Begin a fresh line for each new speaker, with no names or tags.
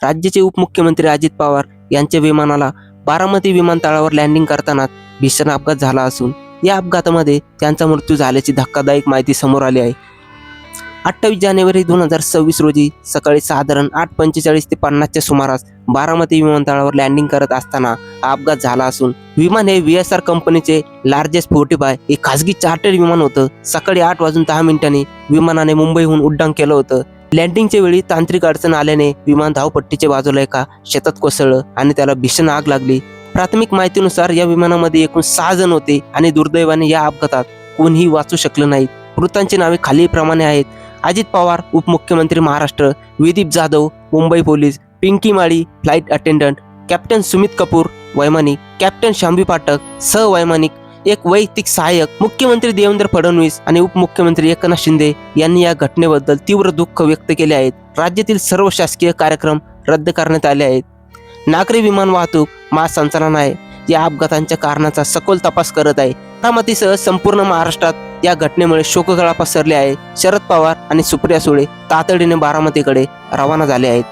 राज्याचे उपमुख्यमंत्री अजित पवार यांच्या विमानाला बारामती विमानतळावर लँडिंग करताना भीषण अपघात झाला असून या अपघातामध्ये त्यांचा मृत्यू झाल्याची धक्कादायक माहिती समोर आली आहे। 28 जानेवारी 2026 रोजी सकाळी साधारण 8:45 ते 50च्या सुमारास बारामती विमानतळावर लँडिंग करत असताना हा अपघात झाला असून विमान हे VSR कंपनीचे लार्जेस्ट 45 एक खासगी चार्टर्ड विमान होतं। सकाळी 8:10 विमानाने मुंबईहून उड्डाण केलं होतं। लँडिंगच्या वेळी तांत्रिक अडचण आल्याने विमान धावपट्टीच्या बाजूला एका शेतात कोसळलं आणि त्याला भीषण आग लागली। प्राथमिक माहितीनुसार या विमानामध्ये एकूण 6 जण होते आणि दुर्दैवाने या अपघातात कोणीही वाचू शकलं नाही। मृतांची नावे खालीलप्रमाणे आहेत: अजित पवार उपमुख्यमंत्री Maharashtra, Vidip Jadhav Mumbai police, Pinky Mali flight attendant, captain Sumit Kapoor वैमानिक, कॅप्टन शांभी पाठक सहवैमानिक, एक वैयक्तिक सहाय्यक। मुख्यमंत्री देवेंद्र फडणवीस आणि उपमुख्यमंत्री एकनाथ शिंदे यांनी या घटनेबद्दल तीव्र दुःख व्यक्त केले आहेत। राज्यातील सर्व शासकीय कार्यक्रम रद्द करण्यात आले आहेत। नागरी विमान वाहतूक महासंचालनालय या अपघातांच्या कारणाचा सखोल तपास करत आहे। बारामतीसह संपूर्ण महाराष्ट्रात या घटनेमुळे शोककळा पसरली आहे। शरद पवार आणि सुप्रिया सुळे तातडीने बारामतीकडे रवाना झाले आहेत।